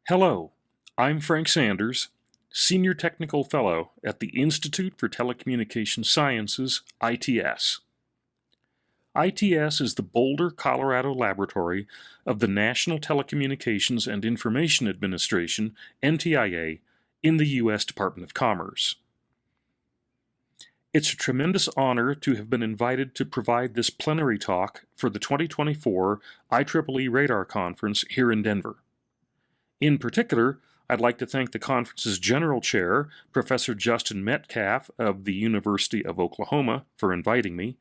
Hello, I'm Frank Sanders, Senior Technical Fellow at the Institute for Telecommunication Sciences, ITS. ITS is the Boulder, Colorado laboratory of the National Telecommunications and Information Administration, NTIA, in the U.S. Department of Commerce. It's a tremendous honor to have been invited to provide this plenary talk for the 2024 IEEE Radar Conference here in Denver. In particular, I'd like to thank the conference's General Chair, Professor Justin Metcalf of the University of Oklahoma, for inviting me,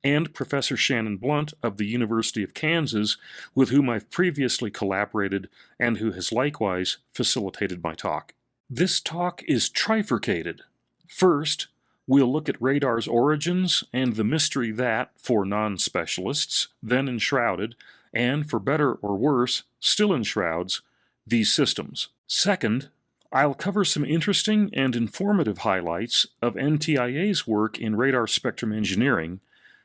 and Professor Shannon Blunt of the University of Kansas, with whom I've previously collaborated and who has likewise facilitated my talk. This talk is trifurcated. First, we'll look at radar's origins and the mystery that, for non-specialists, then enshrouded, and for better or worse, still enshrouds, these systems. Second, I'll cover some interesting and informative highlights of NTIA's work in radar spectrum engineering,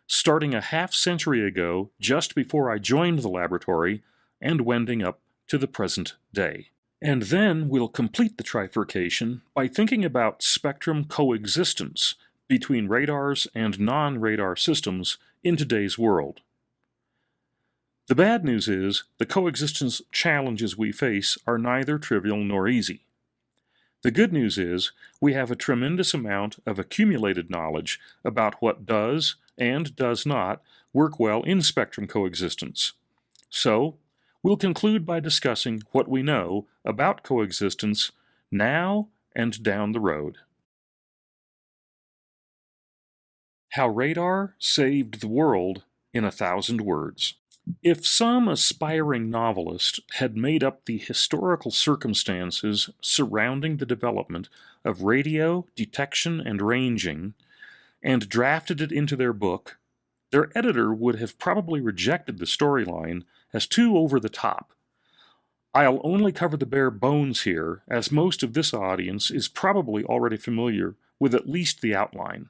starting a half-century ago, just before I joined the laboratory, and wending up to the present day. And then we'll complete the trifurcation by thinking about spectrum coexistence between radars and non-radar systems in today's world. The bad news is the coexistence challenges we face are neither trivial nor easy. The good news is we have a tremendous amount of accumulated knowledge about what does and does not work well in spectrum coexistence. So, we'll conclude by discussing what we know about coexistence now and down the road. How radar saved the world in 1,000 words. If some aspiring novelist had made up the historical circumstances surrounding the development of radio detection and ranging and drafted it into their book, their editor would have probably rejected the storyline as too over the top. I'll only cover the bare bones here, as most of this audience is probably already familiar with at least the outline.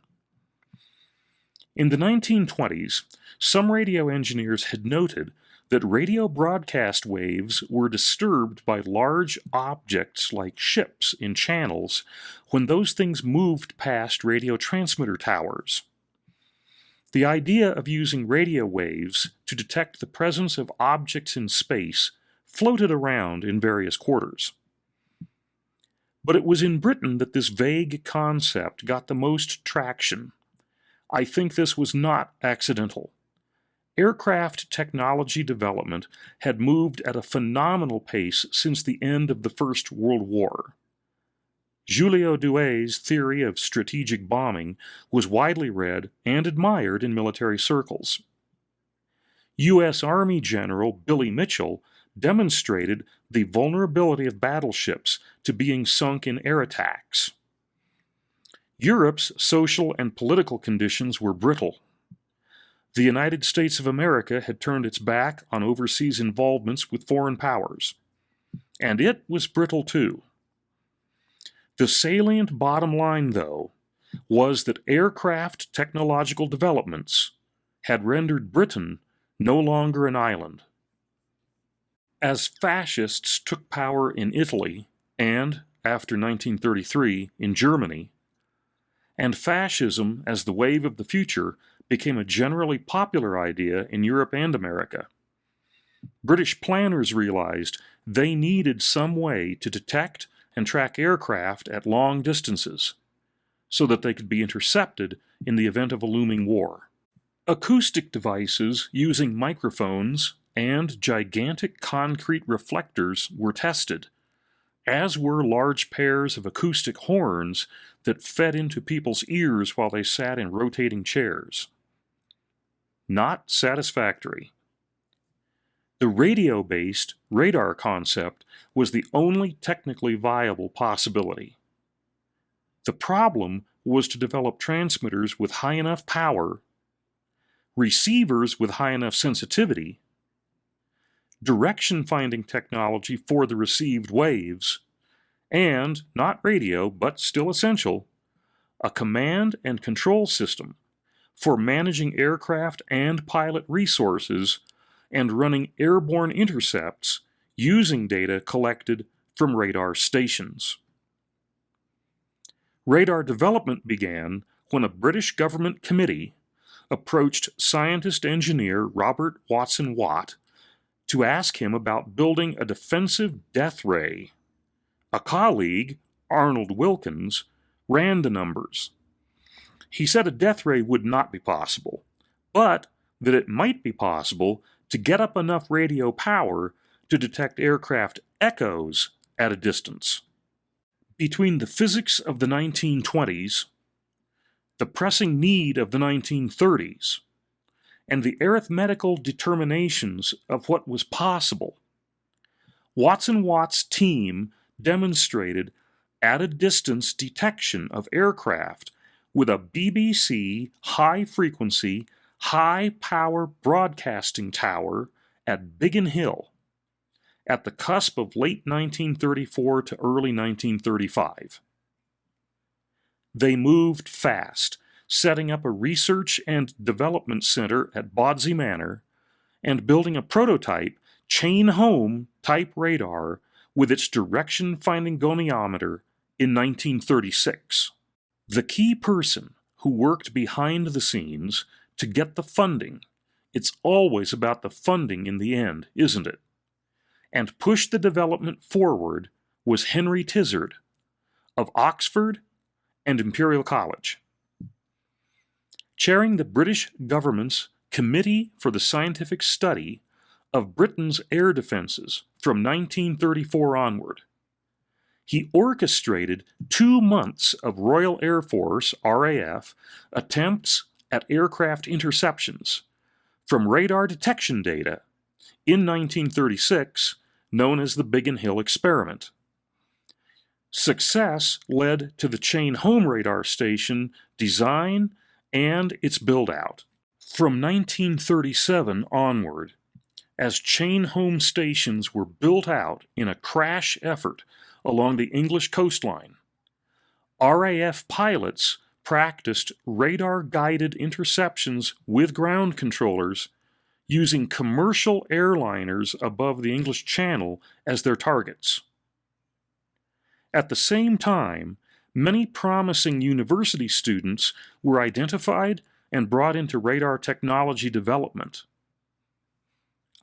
In the 1920s, some radio engineers had noted that radio broadcast waves were disturbed by large objects like ships in channels when those things moved past radio transmitter towers. The idea of using radio waves to detect the presence of objects in space floated around in various quarters. But it was in Britain that this vague concept got the most traction. I think this was not accidental. Aircraft technology development had moved at a phenomenal pace since the end of the First World War. WWII's theory of strategic bombing was widely read and admired in military circles. U.S. Army General Billy Mitchell demonstrated the vulnerability of battleships to being sunk in air attacks. Europe's social and political conditions were brittle. The United States of America had turned its back on overseas involvements with foreign powers, and it was brittle too. The salient bottom line, though, was that aircraft technological developments had rendered Britain no longer an island. As fascists took power in Italy and, after 1933, in Germany, and fascism as the wave of the future became a generally popular idea in Europe and America, British planners realized they needed some way to detect and track aircraft at long distances so that they could be intercepted in the event of a looming war. Acoustic devices using microphones and gigantic concrete reflectors were tested, as were large pairs of acoustic horns that fed into people's ears while they sat in rotating chairs. Not satisfactory. The radio-based radar concept was the only technically viable possibility. The problem was to develop transmitters with high enough power, receivers with high enough sensitivity, direction-finding technology for the received waves, and, not radio, but still essential, a command and control system for managing aircraft and pilot resources and running airborne intercepts using data collected from radar stations. Radar development began when a British government committee approached scientist-engineer Robert Watson Watt to ask him about building a defensive death ray. A colleague, Arnold Wilkins, ran the numbers. He said a death ray would not be possible, but that it might be possible to get up enough radio power to detect aircraft echoes at a distance. Between the physics of the 1920s, the pressing need of the 1930s, and the arithmetical determinations of what was possible, Watson Watt's team demonstrated at-a-distance detection of aircraft with a BBC high-frequency, high-power broadcasting tower at Biggin Hill at the cusp of late 1934 to early 1935. They moved fast, setting up a research and development center at Bawdsey Manor and building a prototype chain-home type radar with its direction-finding goniometer in 1936. The key person who worked behind the scenes to get the funding, it's always about the funding in the end, isn't it? And pushed the development forward was Henry Tizard of Oxford and Imperial College. Chairing the British government's Committee for the Scientific Study of Britain's Air Defences from 1934 onward, he orchestrated 2 months of Royal Air Force, RAF, attempts at aircraft interceptions from radar detection data in 1936, known as the Biggin Hill Experiment. Success led to the chain home radar station design and its build-out. From 1937 onward, as chain home stations were built out in a crash effort along the English coastline, RAF pilots practiced radar-guided interceptions with ground controllers using commercial airliners above the English Channel as their targets. At the same time, many promising university students were identified and brought into radar technology development.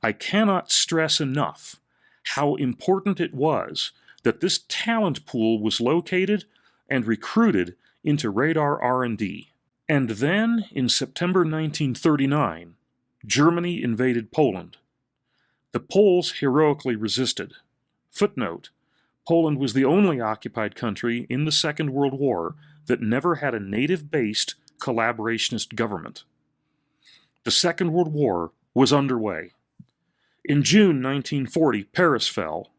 I cannot stress enough how important it was that this talent pool was located and recruited into radar R&D. And then, in September 1939, Germany invaded Poland. The Poles heroically resisted. Footnote: Poland was the only occupied country in the Second World War that never had a native-based collaborationist government. The Second World War was underway. In June 1940, Paris fell.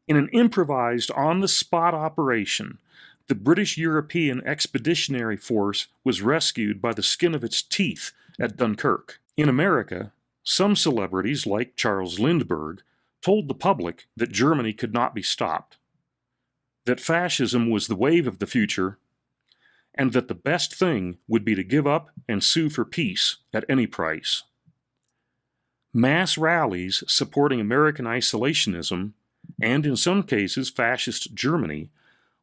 In an improvised on-the-spot operation, the British European Expeditionary Force was rescued by the skin of its teeth at Dunkirk. In America, some celebrities like Charles Lindbergh told the public that Germany could not be stopped, that fascism was the wave of the future, and that the best thing would be to give up and sue for peace at any price. Mass rallies supporting American isolationism, and in some cases fascist Germany,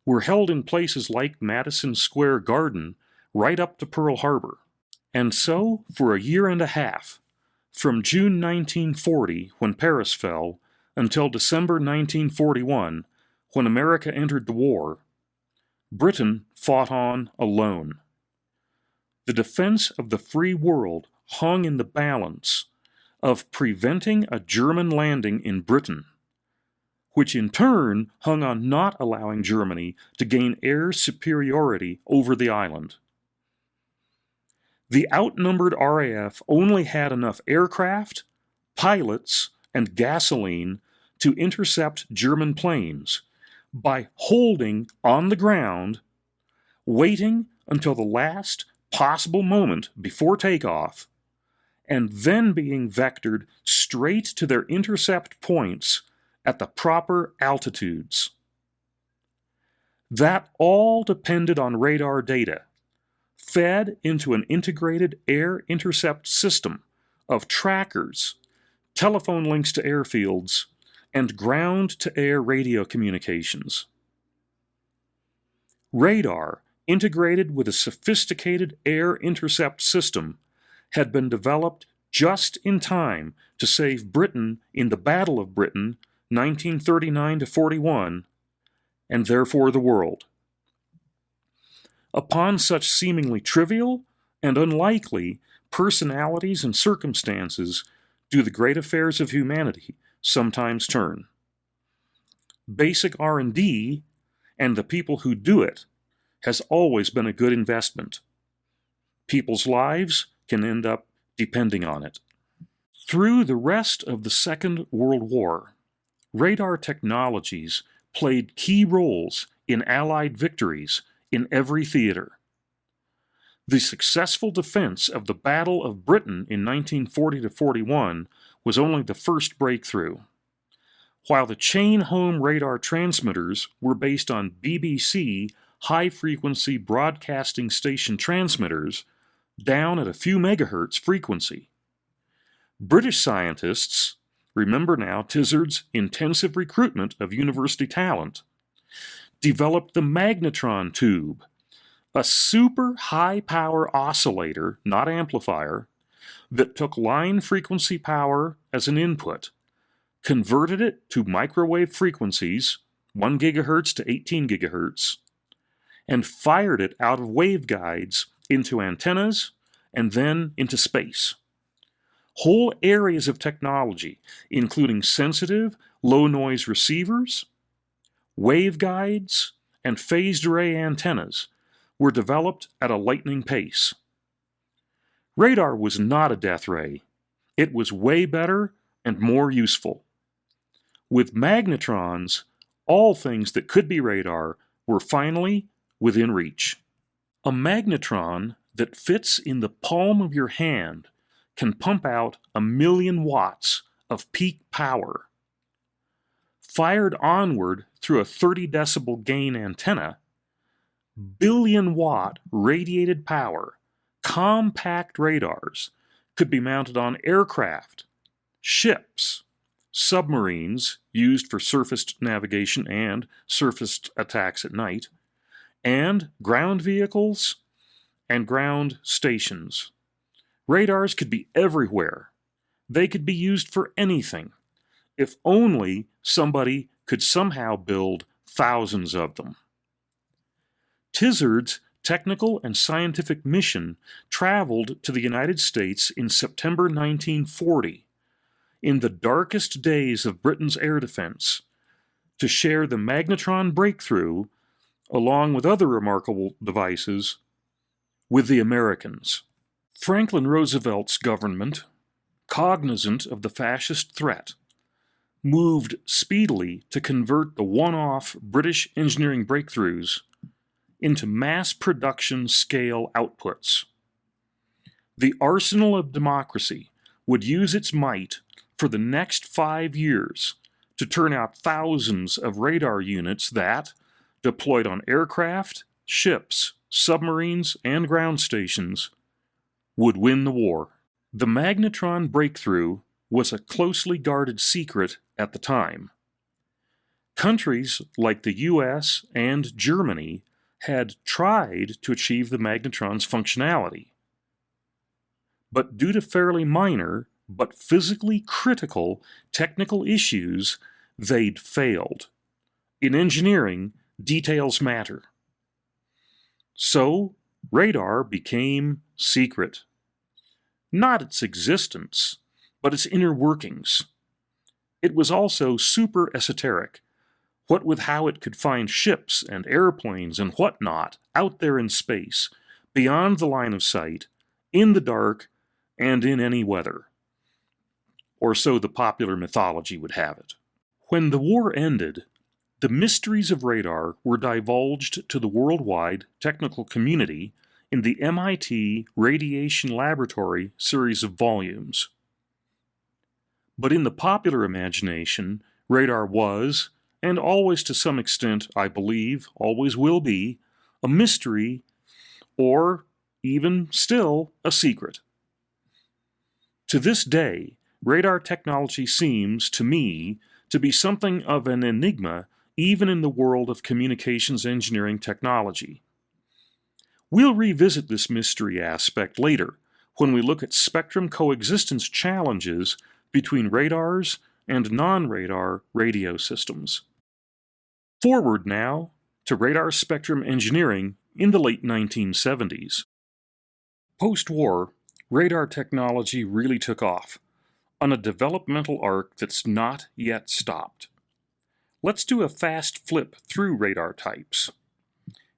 were held in places like Madison Square Garden right up to Pearl Harbor. And so, for a year and a half, from June 1940, when Paris fell, until December 1941, when America entered the war, Britain fought on alone. The defense of the free world hung in the balance of preventing a German landing in Britain, which in turn hung on not allowing Germany to gain air superiority over the island. The outnumbered RAF only had enough aircraft, pilots, and gasoline to intercept German planes by holding on the ground, waiting until the last possible moment before takeoff, and then being vectored straight to their intercept points at the proper altitudes. That all depended on radar data, fed into an integrated air intercept system of trackers, telephone links to airfields, and ground-to-air radio communications. Radar, integrated with a sophisticated air-intercept system, had been developed just in time to save Britain in the Battle of Britain, 1939-41, and therefore the world. Upon such seemingly trivial and unlikely personalities and circumstances do the great affairs of humanity sometimes turn. Basic R&D and the people who do it has always been a good investment. People's lives can end up depending on it. Through the rest of the Second World War, radar technologies played key roles in Allied victories in every theater. The successful defense of the Battle of Britain in 1940-41 was only the first breakthrough. While the chain-home radar transmitters were based on BBC high-frequency broadcasting station transmitters down at a few megahertz frequency, British scientists, remember now Tizard's intensive recruitment of university talent, developed the magnetron tube, a super high-power oscillator, not amplifier, that took line frequency power as an input, converted it to microwave frequencies, 1 gigahertz to 18 gigahertz, and fired it out of waveguides into antennas and then into space. Whole areas of technology, including sensitive, low-noise receivers, waveguides, and phased array antennas, were developed at a lightning pace. Radar was not a death ray. It was way better and more useful. With magnetrons, all things that could be radar were finally within reach. A magnetron that fits in the palm of your hand can pump out 1,000,000 watts of peak power. Fired onward through a 30 decibel gain antenna, billion-watt radiated power, compact radars could be mounted on aircraft, ships, submarines used for surface navigation and surface attacks at night, and ground vehicles and ground stations. Radars could be everywhere. They could be used for anything, if only somebody could somehow build thousands of them. Tizard's technical and scientific mission traveled to the United States in September 1940, in the darkest days of Britain's air defense, to share the magnetron breakthrough, along with other remarkable devices, with the Americans. Franklin Roosevelt's government, cognizant of the fascist threat, moved speedily to convert the one-off British engineering breakthroughs into mass production scale outputs. The arsenal of democracy would use its might for the next 5 years to turn out thousands of radar units that, deployed on aircraft, ships, submarines, and ground stations, would win the war. The magnetron breakthrough was a closely guarded secret at the time. Countries like the US and Germany had tried to achieve the magnetron's functionality, but due to fairly minor but physically critical technical issues, they'd failed. In engineering, details matter. So, radar became secret. Not its existence, but its inner workings. It was also super esoteric, what with how it could find ships and airplanes and whatnot out there in space, beyond the line of sight, in the dark, and in any weather. Or so the popular mythology would have it. When the war ended, the mysteries of radar were divulged to the worldwide technical community in the MIT Radiation Laboratory series of volumes. But in the popular imagination, radar was, and always to some extent, I believe, always will be, a mystery, or even still a secret. To this day, radar technology seems, to me, to be something of an enigma even in the world of communications engineering technology. We'll revisit this mystery aspect later when we look at spectrum coexistence challenges between radars and non-radar radio systems. Forward now to radar spectrum engineering in the late 1970s. Post-war, radar technology really took off on a developmental arc that's not yet stopped. Let's do a fast flip through radar types.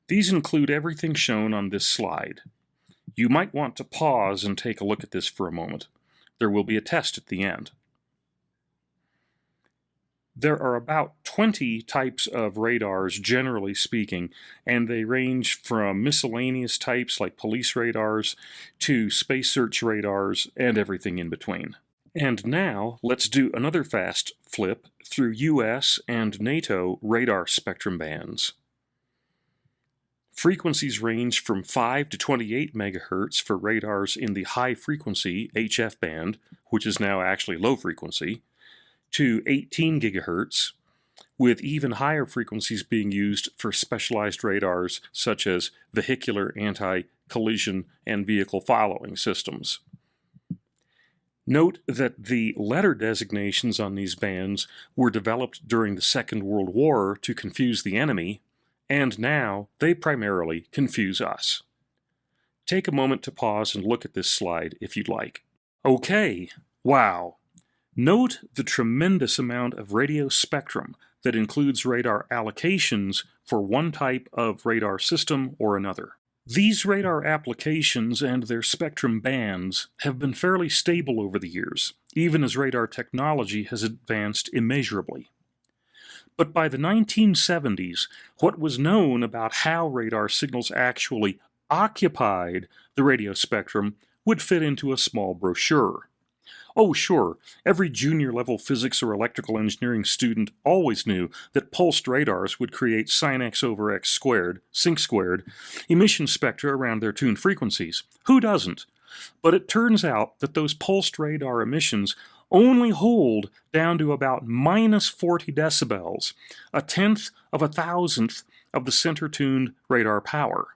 These include everything shown on this slide. You might want to pause and take a look at this for a moment. There will be a test at the end. There are about 20 types of radars, generally speaking, and they range from miscellaneous types like police radars to space search radars and everything in between. And now, let's do another fast flip through US and NATO radar spectrum bands. Frequencies range from 5 to 28 MHz for radars in the high-frequency HF band, which is now actually low frequency, to 18 GHz, with even higher frequencies being used for specialized radars such as vehicular anti-collision and vehicle following systems. Note that the letter designations on these bands were developed during the Second World War to confuse the enemy, and now they primarily confuse us. Take a moment to pause and look at this slide if you'd like. Okay, wow. Note the tremendous amount of radio spectrum that includes radar allocations for one type of radar system or another. These radar applications and their spectrum bands have been fairly stable over the years, even as radar technology has advanced immeasurably. But by the 1970s, what was known about how radar signals actually occupied the radio spectrum would fit into a small brochure. Oh, sure, every junior-level physics or electrical engineering student always knew that pulsed radars would create sin x over x squared, sinc squared, emission spectra around their tuned frequencies. Who doesn't? But it turns out that those pulsed radar emissions only hold down to about minus 40 decibels, a tenth of a thousandth of the center-tuned radar power.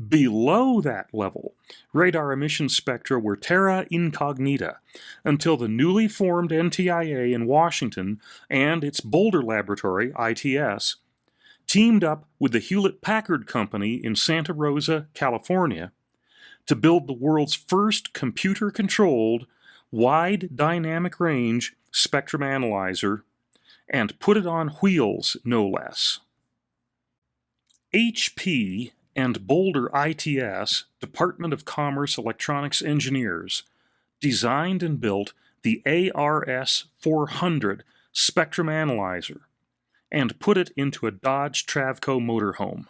Below that level, radar emission spectra were terra incognita until the newly formed NTIA in Washington and its Boulder laboratory, ITS, teamed up with the Hewlett-Packard Company in Santa Rosa, California, to build the world's first computer-controlled, wide dynamic range spectrum analyzer, and put it on wheels, no less. HP and Boulder ITS, Department of Commerce Electronics Engineers, designed and built the ARS-400 spectrum analyzer and put it into a Dodge Travco motorhome.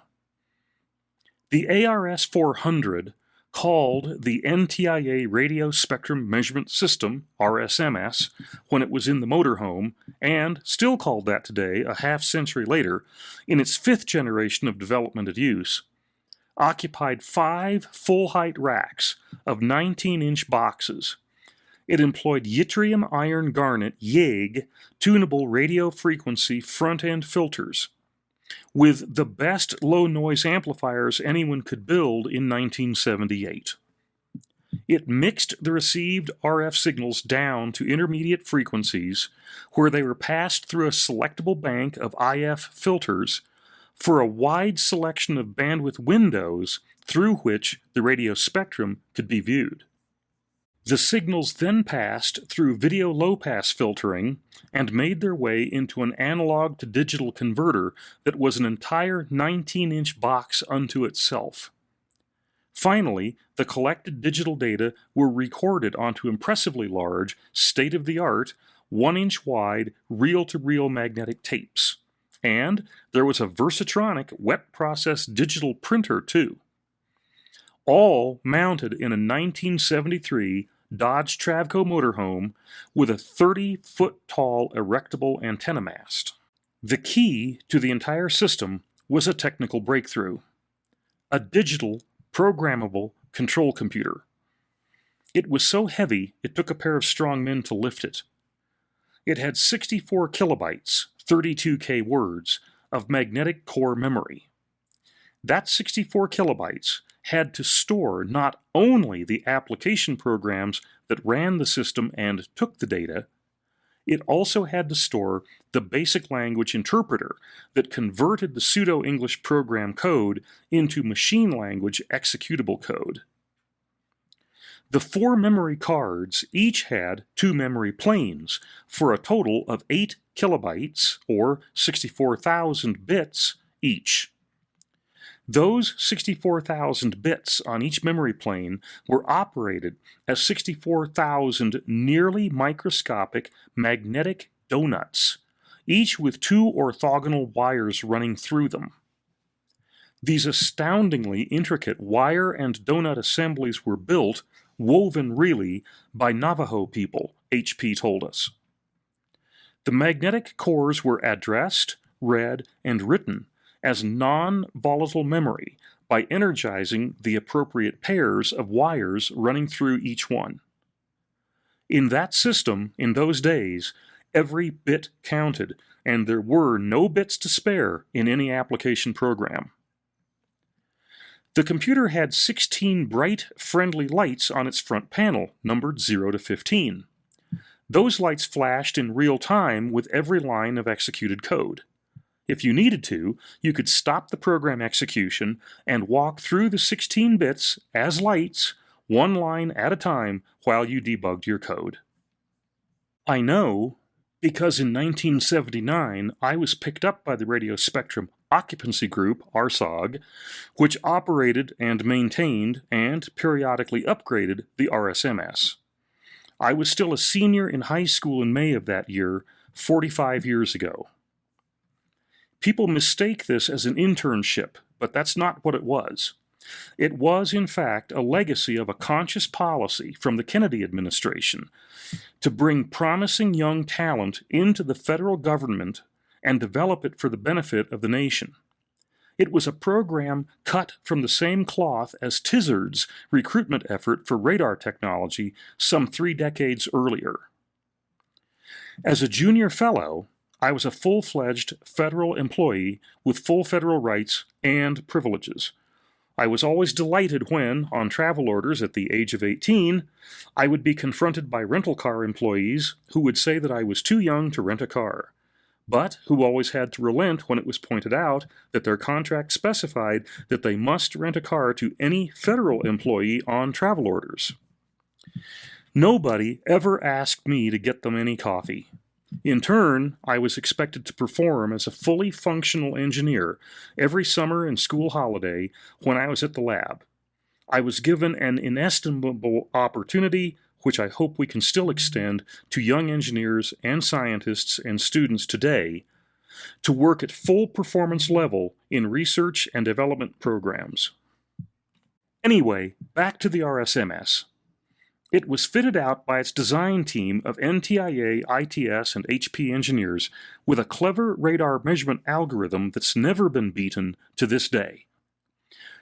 The ARS-400, called the NTIA Radio Spectrum Measurement System, RSMS, when it was in the motorhome, and still called that today, a half-century later, in its fifth generation of development and use, occupied 5 full-height racks of 19-inch boxes. It employed yttrium iron garnet YIG tunable radio frequency front-end filters with the best low-noise amplifiers anyone could build in 1978. It mixed the received RF signals down to intermediate frequencies where they were passed through a selectable bank of IF filters for a wide selection of bandwidth windows through which the radio spectrum could be viewed. The signals then passed through video low-pass filtering and made their way into an analog-to-digital converter that was an entire 19-inch box unto itself. Finally, the collected digital data were recorded onto impressively large, state-of-the-art, 1-inch wide, reel-to-reel magnetic tapes. And there was a Versatronic wet process digital printer, too. All mounted in a 1973 Dodge Travco motorhome with a 30-foot-tall erectable antenna mast. The key to the entire system was a technical breakthrough: a digital, programmable control computer. It was so heavy it took a pair of strong men to lift it. It had 64 kilobytes, 32K words, of magnetic core memory. That 64 kilobytes had to store not only the application programs that ran the system and took the data, it also had to store the basic language interpreter that converted the pseudo-English program code into machine language executable code. The 4 memory cards each had 2 memory planes for a total of 8 kilobytes, or 64,000 bits, each. Those 64,000 bits on each memory plane were operated as 64,000 nearly microscopic magnetic donuts, each with 2 orthogonal wires running through them. These astoundingly intricate wire and donut assemblies were built, woven really, by Navajo people, HP told us. The magnetic cores were addressed, read, and written as non-volatile memory by energizing the appropriate pairs of wires running through each one. In that system, in those days, every bit counted, and there were no bits to spare in any application program. The computer had 16 bright, friendly lights on its front panel, numbered 0 to 15. Those lights flashed in real time with every line of executed code. If you needed to, you could stop the program execution and walk through the 16 bits as lights, one line at a time, while you debugged your code. I know because in 1979 I was picked up by the Radio Spectrum Occupancy Group, RSOG, which operated and maintained and periodically upgraded the RSMS. I was still a senior in high school in May of that year, 45 years ago. People mistake this as an internship, but that's not what it was. It was, in fact, a legacy of a conscious policy from the Kennedy administration to bring promising young talent into the federal government and develop it for the benefit of the nation. It was a program cut from the same cloth as Tizard's recruitment effort for radar technology some 3 decades earlier. As a junior fellow, I was a full-fledged federal employee with full federal rights and privileges. I was always delighted when, on travel orders at the age of 18, I would be confronted by rental car employees who would say that I was too young to rent a car, but who always had to relent when it was pointed out that their contract specified that they must rent a car to any federal employee on travel orders. Nobody ever asked me to get them any coffee. In turn, I was expected to perform as a fully functional engineer every summer and school holiday when I was at the lab. I was given an inestimable opportunity, which I hope we can still extend to young engineers and scientists and students today, to work at full performance level in research and development programs. Anyway, back to the RSMS. It was fitted out by its design team of NTIA, ITS, and HP engineers with a clever radar measurement algorithm that's never been beaten to this day.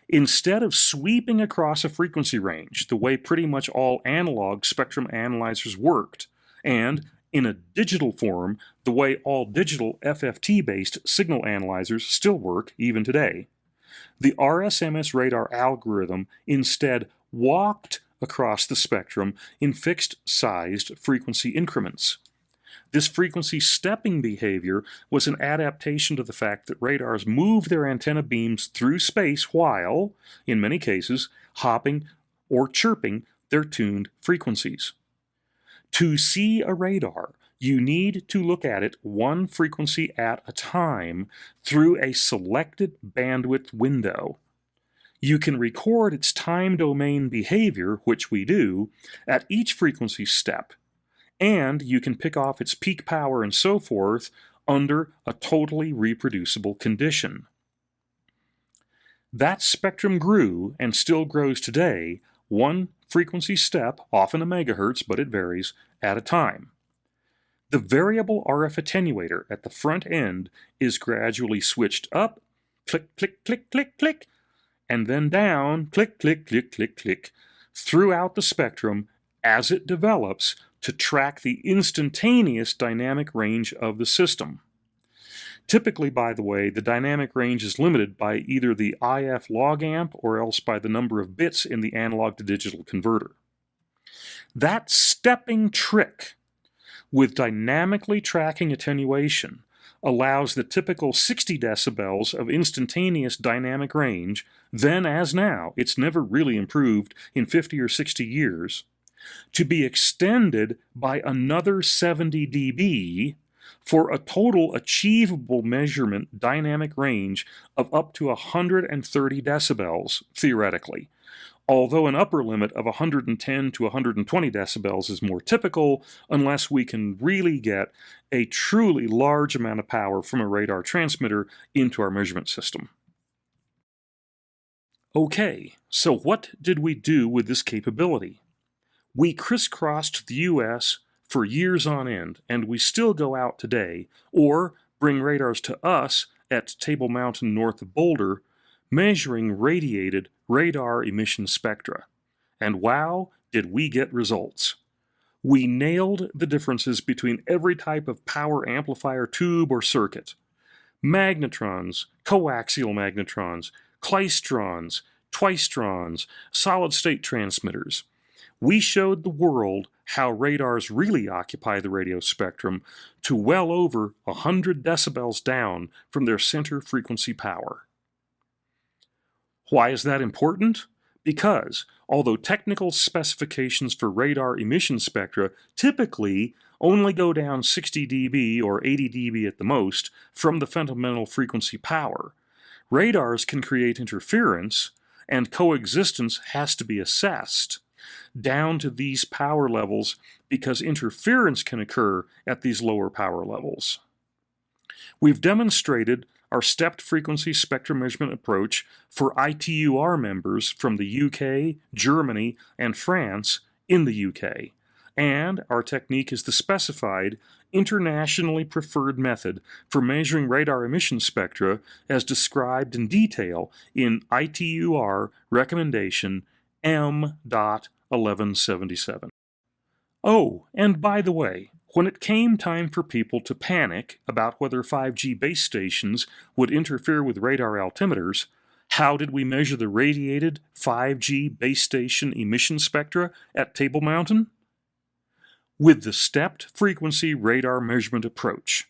Instead of sweeping across a frequency range the way pretty much all analog spectrum analyzers worked, and in a digital form the way all digital FFT-based signal analyzers still work even today, the RSMS radar algorithm instead walked across the spectrum in fixed-sized frequency increments. This frequency stepping behavior was an adaptation to the fact that radars move their antenna beams through space while, in many cases, hopping or chirping their tuned frequencies. To see a radar, you need to look at it one frequency at a time through a selected bandwidth window. You can record its time domain behavior, which we do, at each frequency step, and you can pick off its peak power and so forth under a totally reproducible condition. That spectrum grew, and still grows today, one frequency step, often a megahertz, but it varies, at a time. The variable RF attenuator at the front end is gradually switched up, click, click, click, click, click, and then down, click, click, click, click, click, throughout the spectrum as it develops to track the instantaneous dynamic range of the system. Typically, by the way, the dynamic range is limited by either the IF log amp or else by the number of bits in the analog to digital converter. That stepping trick with dynamically tracking attenuation allows the typical 60 decibels of instantaneous dynamic range, then as now, it's never really improved in 50 or 60 years, to be extended by another 70 dB for a total achievable measurement dynamic range of up to 130 decibels, theoretically. Although an upper limit of 110 to 120 decibels is more typical, unless we can really get a truly large amount of power from a radar transmitter into our measurement system. Okay, so what did we do with this capability? We crisscrossed the US for years on end, and we still go out today, or bring radars to us at Table Mountain north of Boulder, measuring radiated radar emission spectra. And wow, did we get results. We nailed the differences between every type of power amplifier tube or circuit. Magnetrons, coaxial magnetrons, klystrons, twistrons, solid-state transmitters. We showed the world how radars really occupy the radio spectrum to well over 100 decibels down from their center frequency power. Why is that important? Because, although technical specifications for radar emission spectra typically only go down 60 dB or 80 dB at the most from the fundamental frequency power, radars can create interference, and coexistence has to be assessed down to these power levels because interference can occur at these lower power levels. We've demonstrated our stepped frequency spectrum measurement approach for ITUR members from the UK, Germany, and France in the UK, and our technique is the specified, internationally preferred method for measuring radar emission spectra as described in detail in ITUR recommendation M.1177. Oh, and by the way, when it came time for people to panic about whether 5G base stations would interfere with radar altimeters, how did we measure the radiated 5G base station emission spectra at Table Mountain? With the stepped frequency radar measurement approach.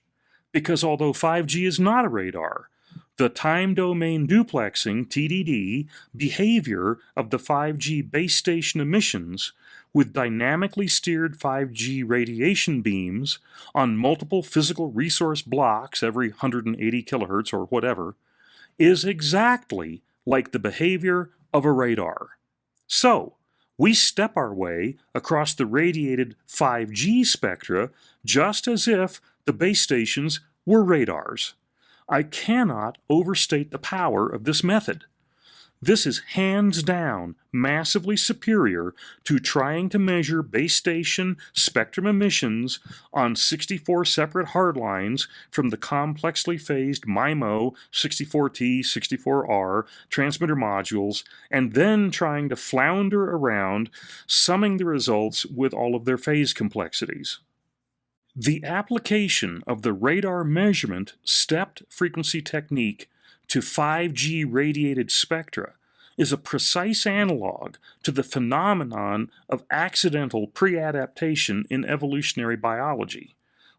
Because although 5G is not a radar, the time domain duplexing TDD behavior of the 5G base station emissions with dynamically steered 5G radiation beams on multiple physical resource blocks every 180 kilohertz or whatever is exactly like the behavior of a radar. So, we step our way across the radiated 5G spectra just as if the base stations were radars. I cannot overstate the power of this method. This is hands down massively superior to trying to measure base station spectrum emissions on 64 separate hardlines from the complexly phased MIMO 64T, 64R transmitter modules, and then trying to flounder around summing the results with all of their phase complexities. The application of the radar measurement stepped frequency technique to 5G radiated spectra is a precise analog to the phenomenon of accidental pre-adaptation in evolutionary biology,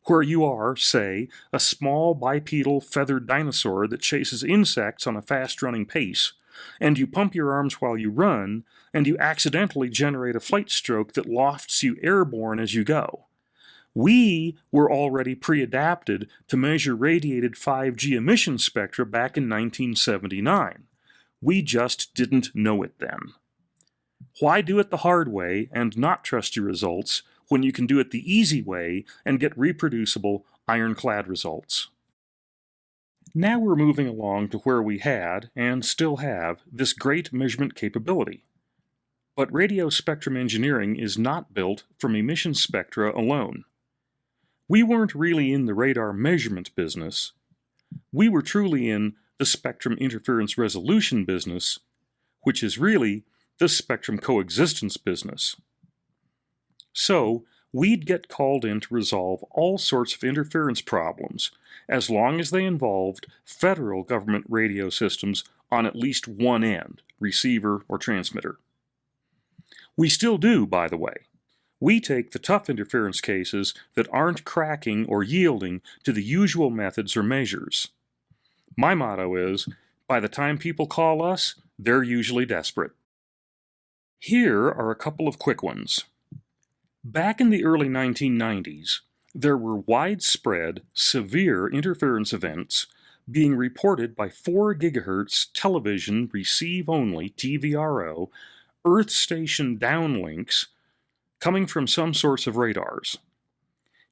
where you are, say, a small bipedal feathered dinosaur that chases insects on a fast-running pace, and you pump your arms while you run, and you accidentally generate a flight stroke that lofts you airborne as you go. We were already pre-adapted to measure radiated 5G emission spectra back in 1979. We just didn't know it then. Why do it the hard way and not trust your results when you can do it the easy way and get reproducible, ironclad results? Now we're moving along to where we had, and still have, this great measurement capability. But radio spectrum engineering is not built from emission spectra alone. We weren't really in the radar measurement business. We were truly in the spectrum interference resolution business, which is really the spectrum coexistence business. So, we'd get called in to resolve all sorts of interference problems, as long as they involved federal government radio systems on at least one end, receiver or transmitter. We still do, by the way. We take the tough interference cases that aren't cracking or yielding to the usual methods or measures. My motto is, by the time people call us, they're usually desperate. Here are a couple of quick ones. Back in the early 1990s, there were widespread, severe interference events being reported by 4 GHz television receive-only TVRO Earth station downlinks coming from some source of radars.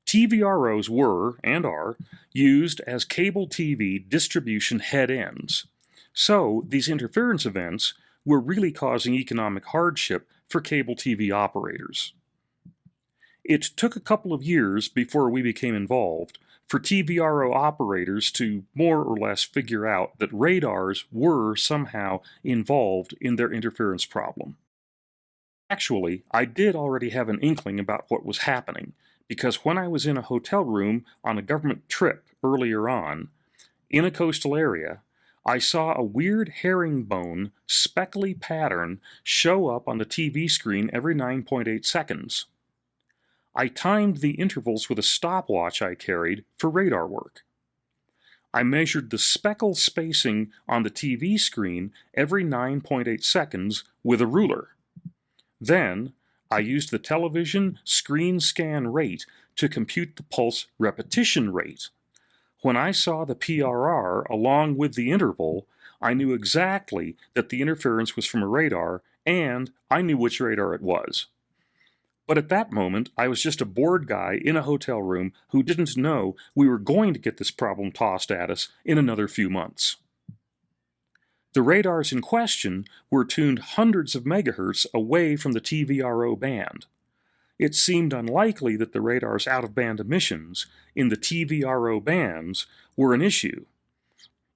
TVROs were, and are, used as cable TV distribution head ends. So these interference events were really causing economic hardship for cable TV operators. It took a couple of years before we became involved for TVRO operators to more or less figure out that radars were somehow involved in their interference problem. Actually, I did already have an inkling about what was happening, because when I was in a hotel room on a government trip earlier on, in a coastal area, I saw a weird herringbone, speckly pattern show up on the TV screen every 9.8 seconds. I timed the intervals with a stopwatch I carried for radar work. I measured the speckle spacing on the TV screen every 9.8 seconds with a ruler. Then, I used the television screen scan rate to compute the pulse repetition rate. When I saw the PRR along with the interval, I knew exactly that the interference was from a radar, and I knew which radar it was. But at that moment, I was just a bored guy in a hotel room who didn't know we were going to get this problem tossed at us in another few months. The radars in question were tuned hundreds of megahertz away from the TVRO band. It seemed unlikely that the radar's out-of-band emissions in the TVRO bands were an issue.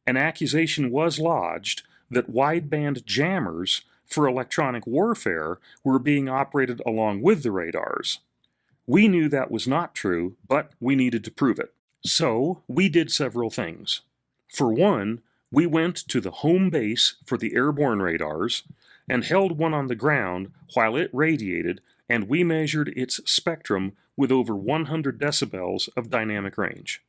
An accusation was lodged that wideband jammers for electronic warfare were being operated along with the radars. We knew that was not true, but we needed to prove it. So we did several things. For one, we went to the home base for the airborne radars and held one on the ground while it radiated, and we measured its spectrum with over 100 decibels of dynamic range.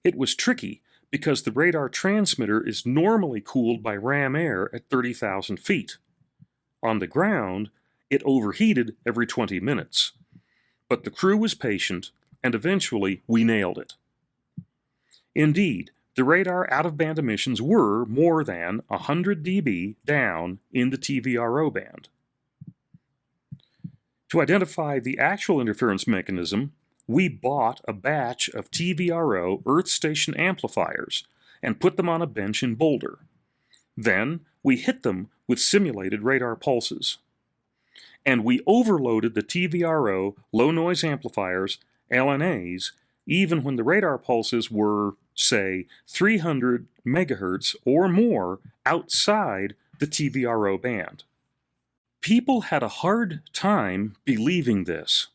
It was tricky because the radar transmitter is normally cooled by ram air at 30,000 feet. On the ground, it overheated every 20 minutes. But the crew was patient, and eventually we nailed it. Indeed, the radar out-of-band emissions were more than 100 dB down in the TVRO band. To identify the actual interference mechanism, we bought a batch of TVRO Earth Station amplifiers and put them on a bench in Boulder. Then we hit them with simulated radar pulses. And we overloaded the TVRO low-noise amplifiers, LNAs, even when the radar pulses were, say, 300 megahertz or more outside the TVRO band. People had a hard time believing this.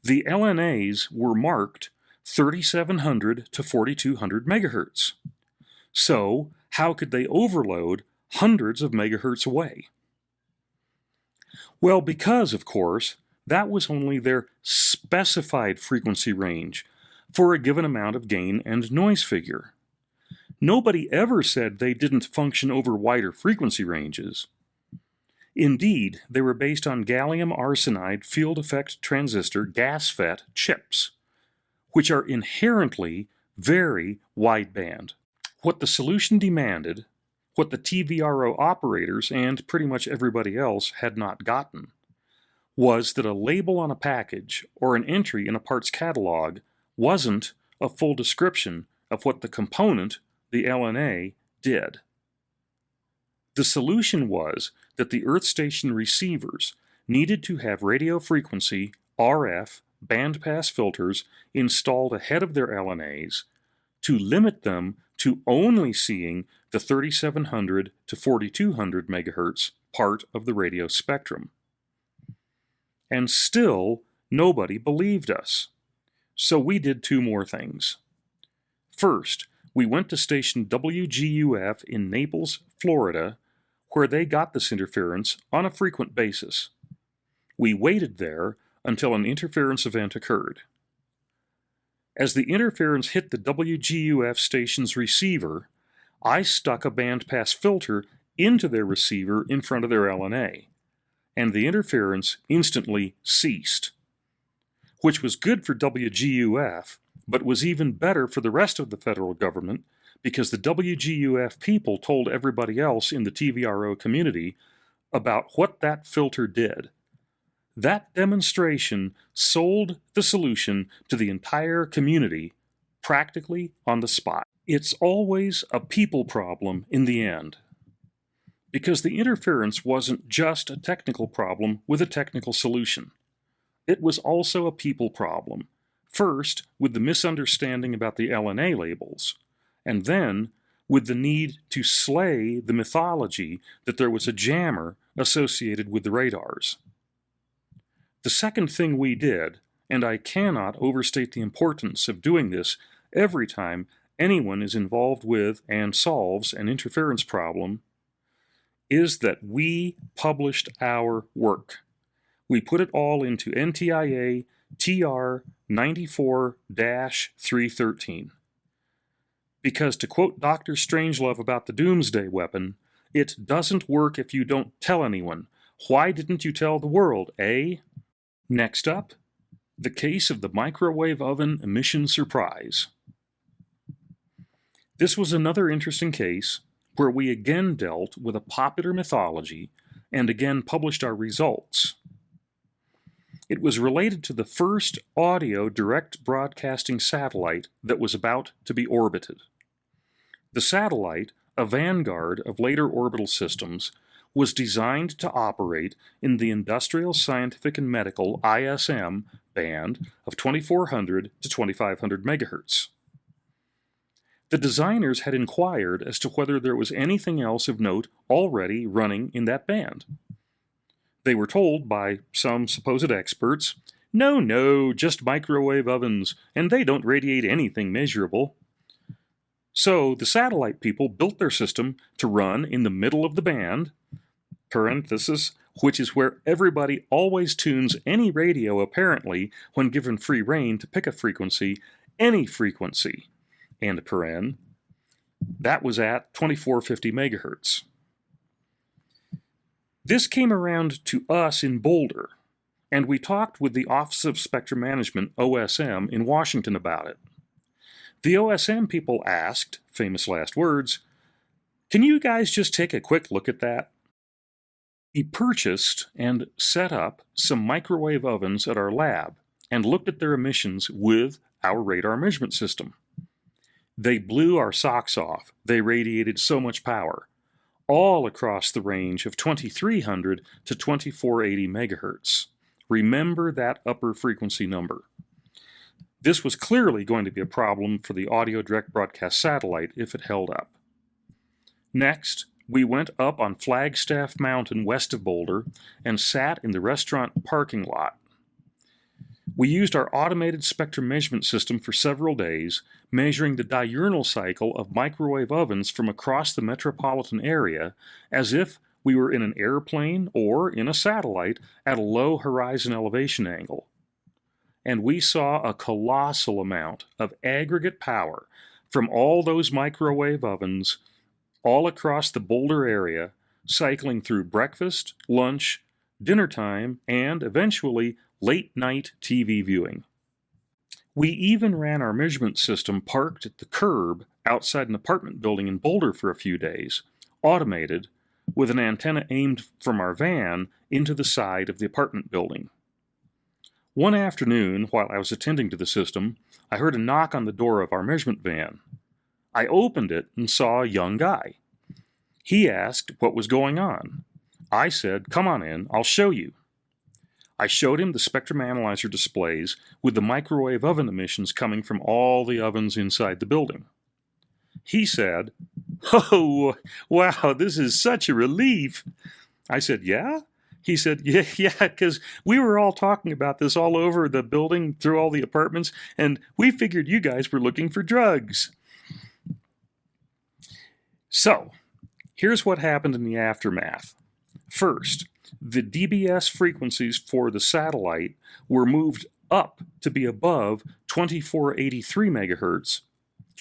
The LNAs were marked 3700 to 4200 megahertz. So, how could they overload hundreds of megahertz away? Well, because, of course, that was only their specified frequency range for a given amount of gain and noise figure. Nobody ever said they didn't function over wider frequency ranges. Indeed, they were based on gallium arsenide field effect transistor GaAsP chips, which are inherently very wideband. What the solution demanded, what the TVRO operators and pretty much everybody else had not gotten, was that a label on a package or an entry in a parts catalog wasn't a full description of what the component, the LNA, did. The solution was that the Earth Station receivers needed to have radio frequency, RF, bandpass filters installed ahead of their LNAs to limit them to only seeing the 3700 to 4200 megahertz part of the radio spectrum. And still, nobody believed us. So we did two more things. First, we went to station WGUF in Naples, Florida, where they got this interference on a frequent basis. We waited there until an interference event occurred. As the interference hit the WGUF station's receiver, I stuck a bandpass filter into their receiver in front of their LNA, and the interference instantly ceased, which was good for WGUF, but was even better for the rest of the federal government because the WGUF people told everybody else in the TVRO community about what that filter did. That demonstration sold the solution to the entire community practically on the spot. It's always a people problem in the end, because the interference wasn't just a technical problem with a technical solution. It was also a people problem, first with the misunderstanding about the LNA labels, and then with the need to slay the mythology that there was a jammer associated with the radars. The second thing we did, and I cannot overstate the importance of doing this every time anyone is involved with and solves an interference problem, is that we published our work. We put it all into NTIA TR 94-313. Because to quote Dr. Strangelove about the doomsday weapon, it doesn't work if you don't tell anyone. Why didn't you tell the world, eh? Next up, the case of the microwave oven emission surprise. This was another interesting case where we again dealt with a popular mythology and again published our results. It was related to the first audio direct broadcasting satellite that was about to be orbited. The satellite, a vanguard of later orbital systems, was designed to operate in the industrial, scientific, and medical ISM band of 2400 to 2500 megahertz. The designers had inquired as to whether there was anything else of note already running in that band. They were told by some supposed experts, no, just microwave ovens, and they don't radiate anything measurable. So the satellite people built their system to run in the middle of the band, parenthesis, which is where everybody always tunes any radio apparently when given free rein to pick a frequency, any frequency, and paren. That was at 2450 megahertz. This came around to us in Boulder, and we talked with the Office of Spectrum Management, OSM, in Washington about it. The OSM people asked, famous last words, "Can you guys just take a quick look at that?" We purchased and set up some microwave ovens at our lab and looked at their emissions with our radar measurement system. They blew our socks off. They radiated so much power, all across the range of 2300 to 2480 megahertz. Remember that upper frequency number. This was clearly going to be a problem for the audio direct broadcast satellite if it held up. Next, we went up on Flagstaff Mountain west of Boulder and sat in the restaurant parking lot. We used our automated spectrum measurement system for several days, measuring the diurnal cycle of microwave ovens from across the metropolitan area as if we were in an airplane or in a satellite at a low horizon elevation angle. And we saw a colossal amount of aggregate power from all those microwave ovens all across the Boulder area, cycling through breakfast, lunch, dinner time, and eventually late-night TV viewing. We even ran our measurement system parked at the curb outside an apartment building in Boulder for a few days, automated, with an antenna aimed from our van into the side of the apartment building. One afternoon, while I was attending to the system, I heard a knock on the door of our measurement van. I opened it and saw a young guy. He asked what was going on. I said, "Come on in, I'll show you." I showed him the spectrum analyzer displays with the microwave oven emissions coming from all the ovens inside the building. He said, "Oh, wow, this is such a relief." I said, "Yeah? He said, yeah, because we were all talking about this all over the building, through all the apartments, and we figured you guys were looking for drugs. So, here's what happened in the aftermath. First, the DBS frequencies for the satellite were moved up to be above 2483 megahertz,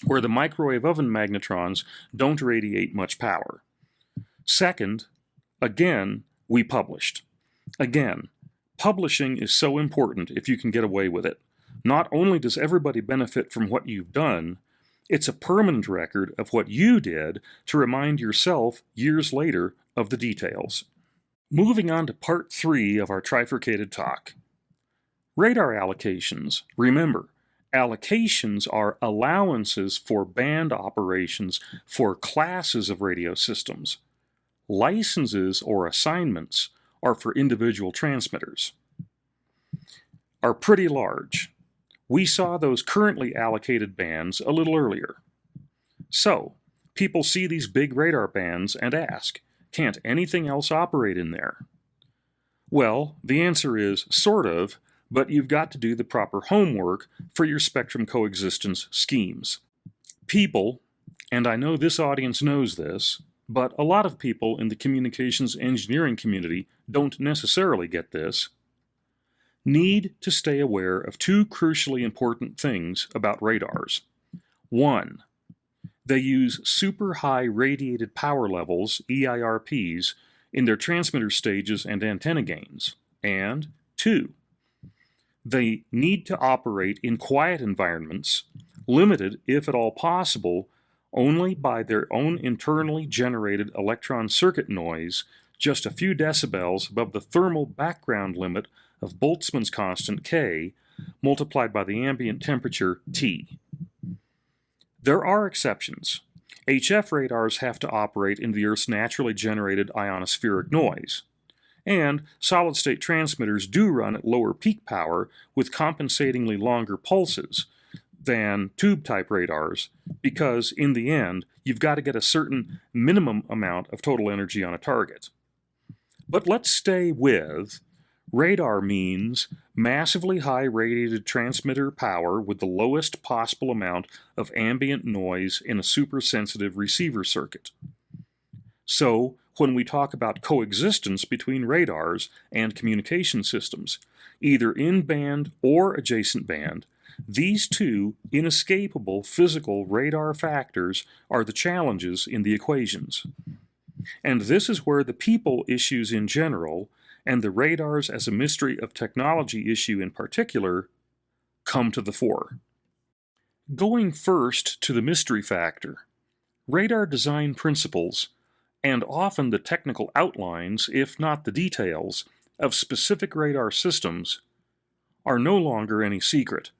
where the microwave oven magnetrons don't radiate much power. Second, again, we published. Again, publishing is so important if you can get away with it. Not only does everybody benefit from what you've done, it's a permanent record of what you did to remind yourself years later of the details. Moving on to part 3 of our trifurcated talk. Radar allocations. Remember, allocations are allowances for band operations for classes of radio systems. Licenses or assignments are for individual transmitters. Are pretty large. We saw those currently allocated bands a little earlier. So, people see these big radar bands and ask, can't anything else operate in there? Well, the answer is sort of, but you've got to do the proper homework for your spectrum coexistence schemes. People, and I know this audience knows this, but a lot of people in the communications engineering community don't necessarily get this, need to stay aware of 2 crucially important things about radars. 1, they use super high radiated power levels, EIRPs, in their transmitter stages and antenna gains. And 2, they need to operate in quiet environments, limited, if at all possible, only by their own internally generated electron circuit noise, just a few decibels above the thermal background limit of Boltzmann's constant K, multiplied by the ambient temperature T. There are exceptions. HF radars have to operate in the Earth's naturally generated ionospheric noise. And solid-state transmitters do run at lower peak power with compensatingly longer pulses than tube-type radars, because in the end, you've got to get a certain minimum amount of total energy on a target. But let's stay with radar means massively high radiated transmitter power with the lowest possible amount of ambient noise in a super-sensitive receiver circuit. So, when we talk about coexistence between radars and communication systems, either in band or adjacent band, these 2 inescapable physical radar factors are the challenges in the equations. And this is where the people issues in general, and the radars as a mystery of technology issue in particular, come to the fore. Going first to the mystery factor, radar design principles, and often the technical outlines, if not the details, of specific radar systems are no longer any secret.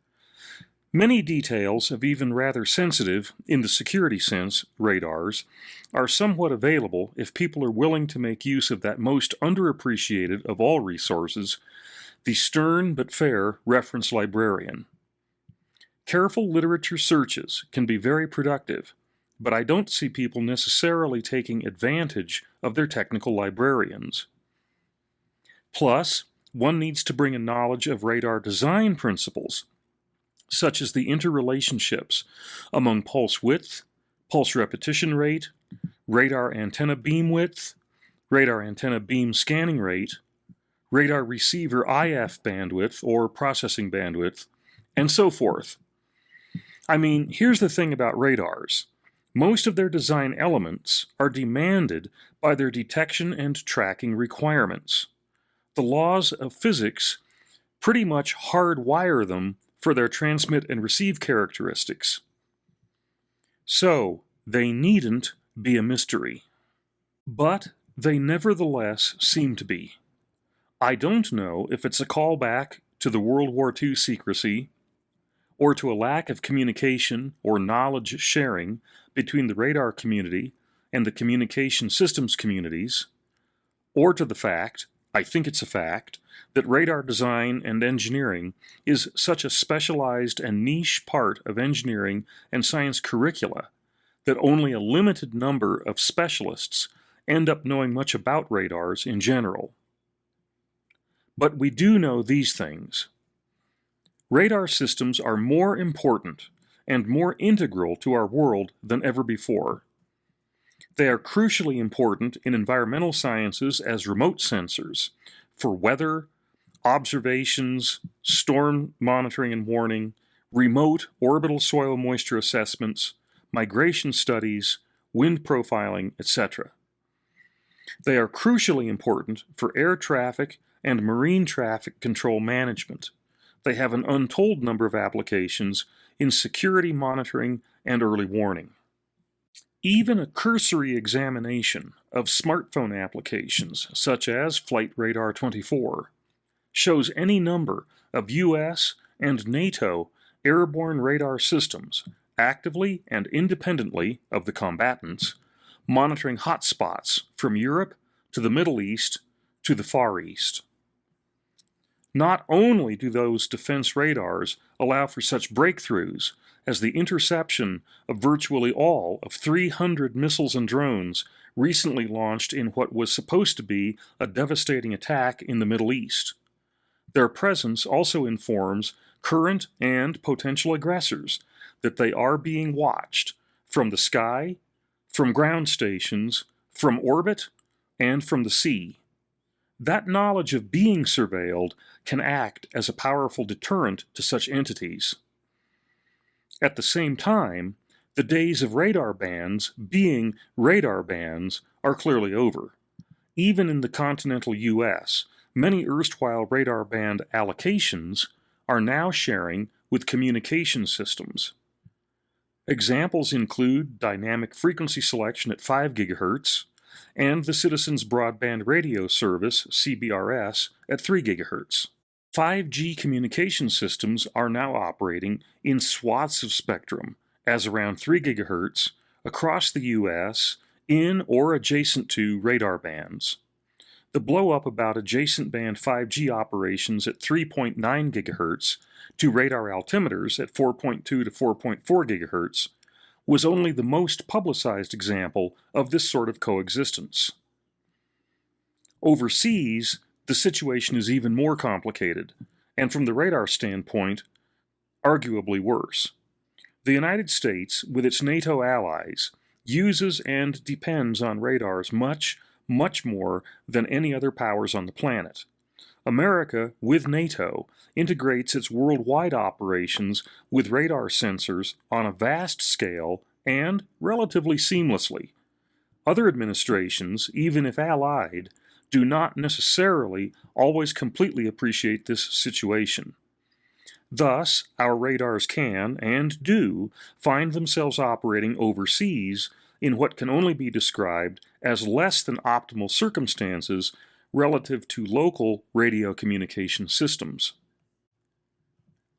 Many details of even rather sensitive, in the security sense, radars are somewhat available if people are willing to make use of that most underappreciated of all resources, the stern but fair reference librarian. Careful literature searches can be very productive, but I don't see people necessarily taking advantage of their technical librarians. Plus, one needs to bring a knowledge of radar design principles, such as the interrelationships among pulse width, pulse repetition rate, radar antenna beam width, radar antenna beam scanning rate, radar receiver IF bandwidth or processing bandwidth, and so forth. I mean, here's the thing about radars. Most of their design elements are demanded by their detection and tracking requirements. The laws of physics pretty much hardwire them for their transmit and receive characteristics. So, they needn't be a mystery. But they nevertheless seem to be. I don't know if it's a callback to the World War II secrecy, or to a lack of communication or knowledge sharing between the radar community and the communication systems communities, or to the fact, I think it's a fact, that radar design and engineering is such a specialized and niche part of engineering and science curricula that only a limited number of specialists end up knowing much about radars in general. But we do know these things. Radar systems are more important and more integral to our world than ever before. They are crucially important in environmental sciences as remote sensors for weather, observations, storm monitoring and warning, remote orbital soil moisture assessments, migration studies, wind profiling, etc. They are crucially important for air traffic and marine traffic control management. They have an untold number of applications in security monitoring and early warning. Even a cursory examination of smartphone applications, such as Flight Radar 24, shows any number of U.S. and NATO airborne radar systems actively and independently of the combatants, monitoring hotspots from Europe to the Middle East to the Far East. Not only do those defense radars allow for such breakthroughs as the interception of virtually all of 300 missiles and drones recently launched in what was supposed to be a devastating attack in the Middle East. Their presence also informs current and potential aggressors that they are being watched from the sky, from ground stations, from orbit, and from the sea. That knowledge of being surveilled can act as a powerful deterrent to such entities. At the same time, the days of radar bans being radar bans are clearly over. Even in the continental U.S., many erstwhile radar-banned allocations are now sharing with communication systems. Examples include dynamic frequency selection at 5 GHz and the Citizens Broadband Radio Service, CBRS, at 3 GHz. 5G communication systems are now operating in swaths of spectrum, as around 3 GHz, across the U.S., in or adjacent to radar bands. The blow-up about adjacent band 5G operations at 3.9 GHz to radar altimeters at 4.2 to 4.4 GHz was only the most publicized example of this sort of coexistence. Overseas, the situation is even more complicated, and from the radar standpoint, arguably worse. The United States, with its NATO allies, uses and depends on radars much more than any other powers on the planet. America, with NATO, integrates its worldwide operations with radar sensors on a vast scale and relatively seamlessly. Other administrations, even if allied, do not necessarily always completely appreciate this situation. Thus, our radars can, and do, find themselves operating overseas in what can only be described as less than optimal circumstances relative to local radio communication systems.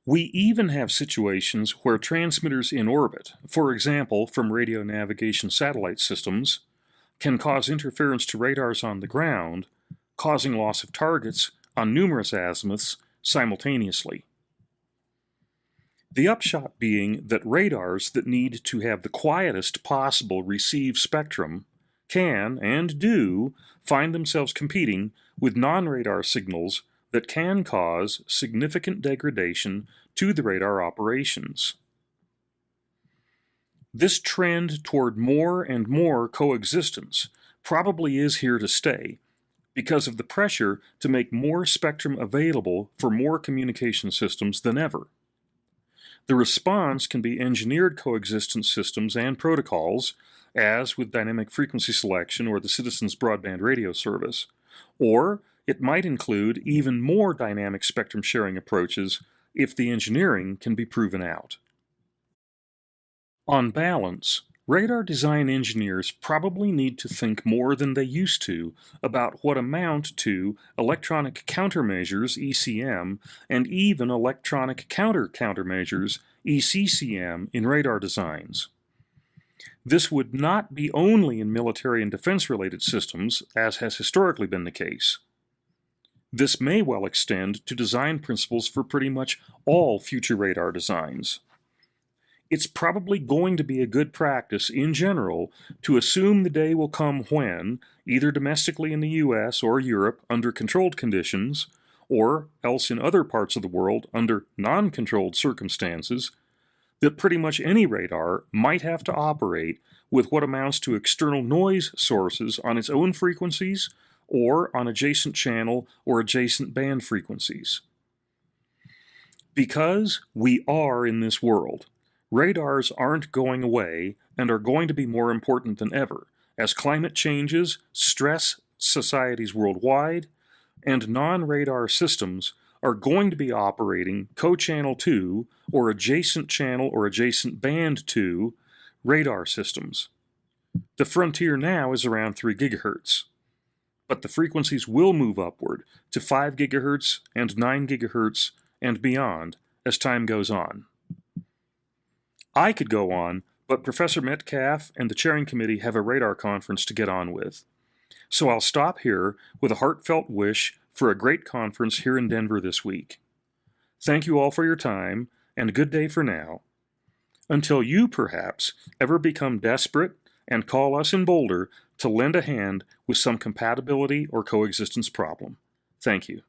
We even have situations where transmitters in orbit, for example from radio navigation satellite systems, can cause interference to radars on the ground, causing loss of targets on numerous azimuths simultaneously. The upshot being that radars that need to have the quietest possible receive spectrum can, and do, find themselves competing with non-radar signals that can cause significant degradation to the radar operations. This trend toward more and more coexistence probably is here to stay because of the pressure to make more spectrum available for more communication systems than ever. The response can be engineered coexistence systems and protocols, as with dynamic frequency selection or the Citizens Broadband Radio Service, or it might include even more dynamic spectrum sharing approaches if the engineering can be proven out. On balance, radar design engineers probably need to think more than they used to about what amount to electronic countermeasures, ECM, and even electronic countermeasures, ECCM, in radar designs. This would not be only in military and defense-related systems, as has historically been the case. This may well extend to design principles for pretty much all future radar designs. It's probably going to be a good practice in general to assume the day will come when, either domestically in the US or Europe under controlled conditions, or else in other parts of the world under non-controlled circumstances, that pretty much any radar might have to operate with what amounts to external noise sources on its own frequencies or on adjacent channel or adjacent band frequencies. Because we are in this world, radars aren't going away and are going to be more important than ever as climate changes stress societies worldwide, and non-radar systems are going to be operating co-channel 2 or adjacent channel or adjacent band 2 radar systems. The frontier now is around 3 GHz, but the frequencies will move upward to 5 GHz and 9 GHz and beyond as time goes on. I could go on, but Professor Metcalf and the chairing committee have a radar conference to get on with. So I'll stop here with a heartfelt wish for a great conference here in Denver this week. Thank you all for your time, and good day for now. Until you, perhaps, ever become desperate and call us in Boulder to lend a hand with some compatibility or coexistence problem. Thank you.